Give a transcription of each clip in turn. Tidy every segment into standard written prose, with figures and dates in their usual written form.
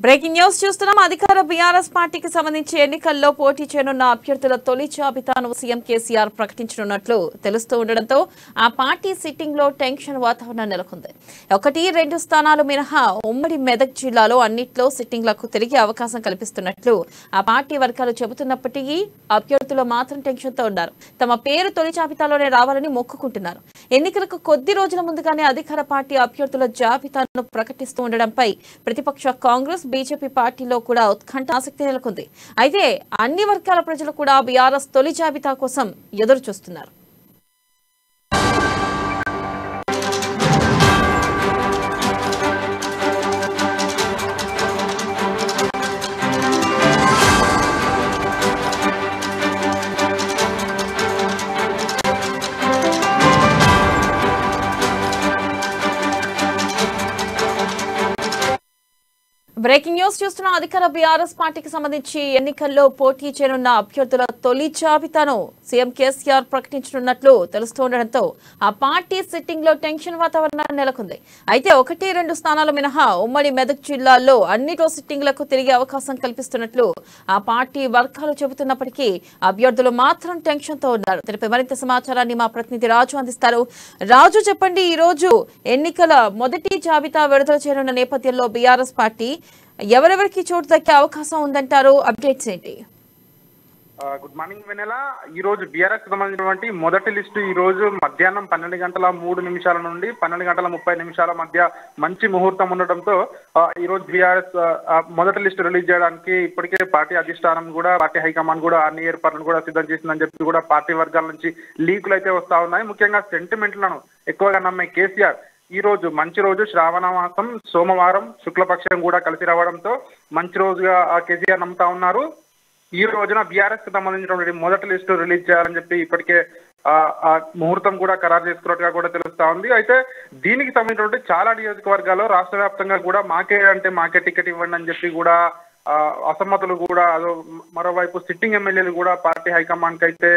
Breaking news చూస్తున్నాం. అధికార BRS పార్టీకి సంబంధించి ఎన్నికల్లో పోటీ చేయనున్న అభ్యర్థుల తొలి జాబితాను సీఎం కేసీఆర్ ప్రకటించనున్నట్లు తెలుస్తూ ఉండడంతో ఆ పార్టీ సిట్టింగ్ లో టెన్షన్ వాతావరణం నెలకొంది. 1-2 స్థానాలు మినహా ఉమ్మడి మెదక్ జిల్లాలో అన్నిట్లో సిట్టింగ్లకు తిరిగే అవకాశం కల్పిస్తున్నట్లు ఆ పార్టీ వర్గాలు చెబుతున్నప్పటికీ అభ్యర్థులు మాత్రం టెన్షన్తో ఉన్నారు. తమ పేరు తొలి జాబితాలోనే రావాలని మొక్కుకుంటున్నారు. ఎన్నికలకు కొద్ది రోజుల ముందుగానే అధికార పార్టీ అభ్యర్థుల జాబితాను ప్రకటిస్తూ ఉండడంపై ప్రతిపక్ష కాంగ్రెస్ బీజేపీ పార్టీలో కూడా ఉత్కంఠ ఆసక్తి నెలకొంది. అయితే అన్ని వర్గాల ప్రజలు కూడా బీఆర్ఎస్ తొలి జాబితా కోసం ఎదురు చూస్తున్నారు. బ్రేకింగ్ న్యూస్ చూస్తున్న అధికార బీఆర్ఎస్ పార్టీకి సంబంధించి ఎన్నికల్లో పోటీ చేయనున్న అభ్యర్థుల తొలి జాబితాను సీఎం కేసీఆర్ ప్రకటించనున్నట్లు తెలుస్తూ ఉండడంతో ఆ పార్టీ సిట్టింగ్ లో టెన్షన్ వాతావరణం నెలకొంది. అయితే 1-2 స్థానాలు మినహా ఉమ్మడి మెదక్ జిల్లాల్లో అన్నిటో సిట్టింగ్లకు తిరిగే అవకాశం కల్పిస్తున్నట్లు ఆ పార్టీ వర్గాలు చెబుతున్నప్పటికీ అభ్యర్థులు మాత్రం టెన్షన్ తో ఉన్నారు. దీనిపై మరింత సమాచారాన్ని మా ప్రతినిధి రాజు అందిస్తారు. రాజు, చెప్పండి, ఈ రోజు ఎన్నికల మొదటి జాబితా విడుదల చేయనున్న నేపథ్యంలో బీఆర్ఎస్ పార్టీ ఎవరెవరికి చోటు దక్కే అవకాశం ఉందంటారు? అప్డేట్స్ ఏంటి? గుడ్ మార్నింగ్ వెనెల. ఈ రోజు బీఆర్ఎస్ సంబంధించినటువంటి మొదటి లిస్టు ఈ రోజు మధ్యాహ్నం 12:03 నుండి 12:30 మధ్య మంచి ముహూర్తం ఉండడంతో ఈ రోజు బీఆర్ఎస్ మొదటి లిస్టు రిలీజ్ చేయడానికి ఇప్పటికే పార్టీ అధిష్టానం కూడా, పార్టీ హైకమాండ్ కూడా అన్ని ఏర్పాట్లను కూడా సిద్ధం చేసిందని చెప్పి కూడా పార్టీ వర్గాల నుంచి లీకులు అయితే వస్తా ఉన్నాయి. ముఖ్యంగా సెంటిమెంట్లను ఎక్కువగా నమ్మే కేసీఆర్ ఈ రోజు మంచి రోజు, శ్రావణ మాసం సోమవారం శుక్లపక్షం కూడా కలిసి రావడంతో మంచి రోజుగా కేసీఆర్ నమ్ముతా ఉన్నారు. ఈ రోజున బీఆర్ఎస్ కి సంబంధించినటువంటి మొదటి లిస్టు రిలీజ్ చేయాలని చెప్పి ఇప్పటికే ముహూర్తం కూడా ఖరారు చేసుకున్నట్టుగా కూడా తెలుస్తా ఉంది. అయితే దీనికి సంబంధించినటువంటి చాలా నియోజకవర్గాల్లో రాష్ట్ర వ్యాప్తంగా కూడా మాకే టికెట్ ఇవ్వండి అని చెప్పి కూడా అసమ్మతులు కూడా, మరోవైపు సిట్టింగ్ ఎమ్మెల్యేలు కూడా పార్టీ హైకమాండ్ కి అయితే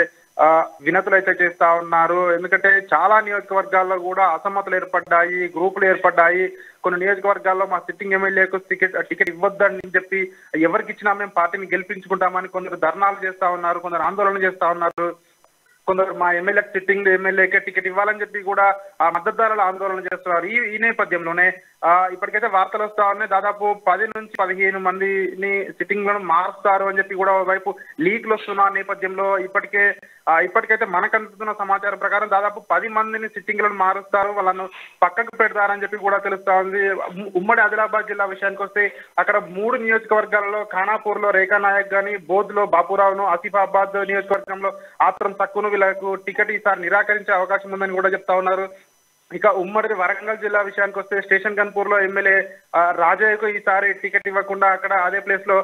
వినతులు అయితే చేస్తా ఉన్నారు. ఎందుకంటే చాలా నియోజకవర్గాల్లో కూడా అసమ్మతులు ఏర్పడ్డాయి, గ్రూపులు ఏర్పడ్డాయి. కొన్ని నియోజకవర్గాల్లో మా సిట్టింగ్ ఎమ్మెల్యేకు టికెట్ ఇవ్వద్దని చెప్పి ఎవరికి ఇచ్చినా మేము పార్టీని గెలిపించుకుంటామని కొందరు ధర్నాలు చేస్తా ఉన్నారు, కొందరు ఆందోళన చేస్తా ఉన్నారు. కొందరు మా ఎమ్మెల్యేకే టికెట్ ఇవ్వాలని చెప్పి కూడా ఆ మద్దతుదారులు ఆందోళన చేస్తున్నారు. ఈ నేపథ్యంలోనే ఇప్పటికైతే వార్తలు వస్తా ఉన్నాయి, దాదాపు 10 నుంచి 15 మందిని సిట్టింగ్ లను మారుస్తారు అని చెప్పి కూడా వైపు లీక్లు వస్తున్న నేపథ్యంలో ఇప్పటికైతే మనకు అందుతున్న సమాచారం ప్రకారం దాదాపు 10 మందిని సిట్టింగ్ లను మారుస్తారు, వాళ్ళను పక్కకు పెడతారని చెప్పి కూడా తెలుస్తా ఉంది. ఉమ్మడి ఆదిలాబాద్ జిల్లా విషయానికి వస్తే అక్కడ 3 నియోజకవర్గాలలో ఖానాపూర్ లో రేఖా నాయక్ గాని, బోధ్ లో బాపురావును, ఆసిఫాబాద్ నియోజకవర్గంలో ఆత్రం తక్కువను వీళ్ళకు టికెట్ ఈసారి నిరాకరించే అవకాశం ఉందని కూడా చెప్తా ఉన్నారు. ఇక ఉమ్మడి వరంగల్ జిల్లా విషయానికి వస్తే స్టేషన్ గన్పూర్ లో ఎమ్మెల్యే రాజయ్యకు ఈసారి టికెట్ ఇవ్వకుండా అక్కడ అదే ప్లేస్ లో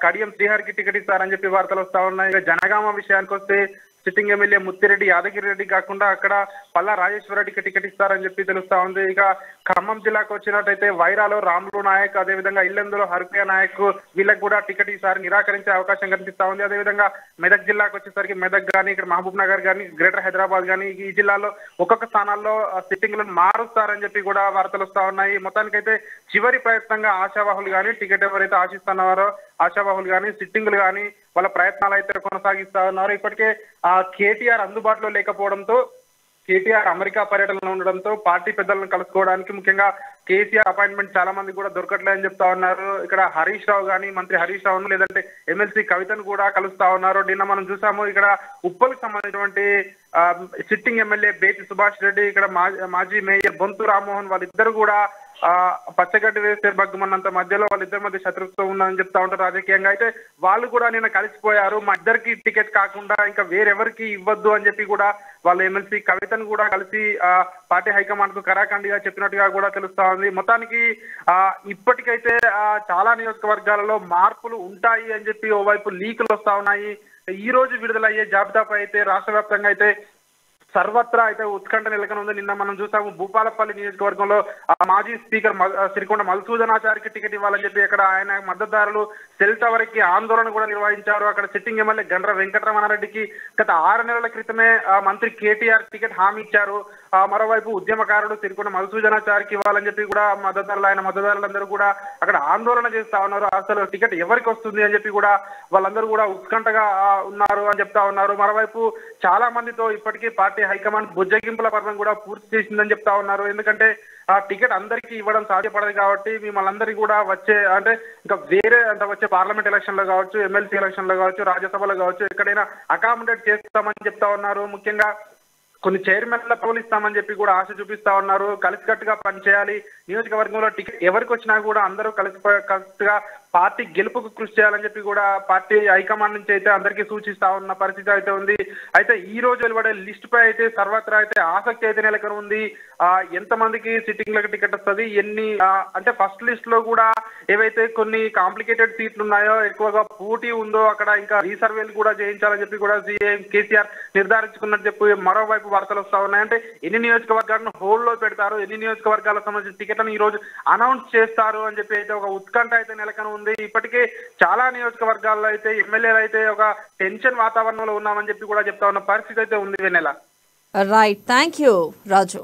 కడియం శ్రీహరికి టికెట్ ఇస్తారని చెప్పి వార్తలు వస్తా ఉన్నాయి. ఇక జనగామ విషయానికి వస్తే సిట్టింగ్ ఎమ్మెల్యే ముత్తిరెడ్డి యాదగిరి రెడ్డి కాకుండా అక్కడ పల్లా రాజేశ్వరరెడ్డికి టికెట్ ఇస్తారని చెప్పి తెలుస్తా ఉంది. ఇక ఖమ్మం జిల్లాకు వచ్చినట్టయితే వైరాలో రాములు నాయక్, అదేవిధంగా ఇల్లెందులో హర్ప్రియ నాయక్ వీళ్ళకి కూడా టికెట్ ఈసారి నిరాకరించే అవకాశం కనిపిస్తా ఉంది. అదేవిధంగా మెదక్ జిల్లాకు వచ్చేసరికి మెదక్ కానీ, ఇక్కడ మహబూబ్ నగర్ కానీ, గ్రేటర్ హైదరాబాద్ కానీ ఈ జిల్లాలో ఒక్కొక్క స్థానాల్లో సిట్టింగ్లను మారుస్తారని చెప్పి కూడా వార్తలు వస్తా ఉన్నాయి. మొత్తానికైతే చివరి ప్రయత్నంగా ఆశావాహులు కానీ, టికెట్ ఎవరైతే ఆశిస్తున్నారో ఆశావాహులు కానీ, సిట్టింగులు కానీ వాళ్ళ ప్రయత్నాలు అయితే కొనసాగిస్తా ఉన్నారు. ఇప్పటికే కేటీఆర్ అందుబాటులో లేకపోవడంతో, కేటీఆర్ అమెరికా పర్యటనలో ఉండడంతో పార్టీ పెద్దలను కలుసుకోవడానికి ముఖ్యంగా కేసీఆర్ అపాయింట్మెంట్ చాలా మంది కూడా దొరకట్లేదని చెప్తా ఉన్నారు. ఇక్కడ హరీష్ రావు కానీ, మంత్రి హరీష్ రావును లేదంటే ఎమ్మెల్సీ కవితను కూడా కలుస్తా ఉన్నారు. నిన్న మనం చూసాము ఇక్కడ ఉప్పల్కి సంబంధించినటువంటి సిట్టింగ్ ఎమ్మెల్యే బేతి సుభాష్ రెడ్డి, ఇక్కడ మాజీ మేయర్ బొంతు రామ్మోహన్ వాళ్ళిద్దరు కూడా పచ్చగడ్డి వేస్తే బగ్గుమన్నంత మధ్యలో వాళ్ళిద్దరి మధ్య శత్రుత్వం ఉందని చెప్తా ఉంటారు రాజకీయంగా. అయితే వాళ్ళు కూడా నిన్న కలిసిపోయారు. మా ఇద్దరికి టికెట్ కాకుండా ఇంకా వేరెవరికి ఇవ్వద్దు అని చెప్పి కూడా వాళ్ళు ఎమ్మెల్సీ కవితను కూడా కలిసి పార్టీ హైకమాండ్ కు కరాఖండిగా చెప్పినట్టుగా కూడా తెలుస్తా ఉంది. మొత్తానికి ఇప్పటికైతే చాలా నియోజకవర్గాలలో మార్పులు ఉంటాయి అని చెప్పి ఓవైపు లీకులు వస్తా ఉన్నాయి. ఈ రోజు విడుదలయ్యే జాబితాపై అయితే రాష్ట్ర వ్యాప్తంగా అయితే సర్వత్రా అయితే ఉత్కంఠ నెలకొనుంది. నిన్న మనం చూసాము భూపాలపల్లి నియోజకవర్గంలో మాజీ స్పీకర్ సిరికొండ మధుసూదనాచారికి టికెట్ ఇవ్వాలని చెప్పి అక్కడ ఆయన మద్దతుదారులు సెల్ టవర్ కి ఆందోళన కూడా నిర్వహించారు. అక్కడ సిట్టింగ్ ఎమ్మెల్యే గండ్ర వెంకటరమణారెడ్డికి గత 6 నెలల క్రితమే మంత్రి కేటీఆర్ టికెట్ హామీ ఇచ్చారు. మరోవైపు ఉద్యమకారుడు సిరికొండ మధుసూదనాచారికి ఇవ్వాలని చెప్పి కూడా ఆయన మద్దతుదారులందరూ కూడా అక్కడ ఆందోళన చేస్తా ఉన్నారు. అసలు టికెట్ ఎవరికి వస్తుంది అని చెప్పి కూడా వాళ్ళందరూ కూడా ఉత్కంఠగా ఉన్నారు అని చెప్తా ఉన్నారు. మరోవైపు చాలా మందితో ఇప్పటికీ పార్టీ హైకమాండ్ బుజ్జగింపుల పర్వం కూడా పూర్తి చేసిందని చెప్తా ఉన్నారు. ఎందుకంటే ఆ టికెట్ అందరికీ ఇవ్వడం సాధ్యపడదు కాబట్టి మిమ్మల్ని అందరికీ కూడా ఇంకా వేరే వచ్చే పార్లమెంట్ ఎలక్షన్ లో కావచ్చు, ఎమ్మెల్సీ ఎలక్షన్ లో కావచ్చు, రాజ్యసభలో కావచ్చు, ఎక్కడైనా అకామిడేట్ చేస్తామని చెప్తా ఉన్నారు. ముఖ్యంగా కొన్ని చైర్మన్ల పదవులు ఇస్తామని చెప్పి కూడా ఆశ చూపిస్తా ఉన్నారు. కలిసికట్టుగా పనిచేయాలి, నియోజకవర్గంలో టికెట్ ఎవరికి వచ్చినా కూడా అందరూ కలిసికట్టుగా పార్టీ గెలుపుకు కృషి చేయాలని చెప్పి కూడా పార్టీ హైకమాండ్ నుంచి అయితే అందరికీ సూచిస్తా ఉన్న పరిస్థితి అయితే ఉంది. అయితే ఈ రోజు వెలువడే లిస్ట్ పై అయితే సర్వత్రా అయితే ఆసక్తి అయితే నెలకొని ఉంది. ఎంత మందికి సిట్టింగ్లకు టికెట్ వస్తుంది, ఎన్ని అంటే ఫస్ట్ లిస్ట్ లో కూడా ఏవైతే కొన్ని కాంప్లికేటెడ్ సీట్లు ఉన్నాయో, ఎక్కువగా పోటీ ఉందో అక్కడ ఇంకా రీసర్వేలు కూడా చేయించాలని చెప్పి కూడా సీఎం కేసీఆర్ నిర్ధారించుకున్నట్టు చెప్పి మరోవైపు వార్తలు వస్తా ఉన్నాయి. అంటే ఎన్ని నియోజకవర్గాలను హోల్డ్ లో పెడతారు, ఎన్ని నియోజకవర్గాలకు సంబంధించిన టికెట్లను ఈ రోజు అనౌన్స్ చేస్తారు అని చెప్పి అయితే ఒక ఉత్కంఠ అయితే నెలకొని ఉంది. ఇప్పటికే చాలా నియోజకవర్గాల్లో అయితే ఎమ్మెల్యేలు అయితే ఒక టెన్షన్ వాతావరణంలో ఉన్నామని చెప్పి కూడా చెప్తా ఉన్న పరిస్థితి అయితే ఉంది. Vennela. Right, thank you Raju.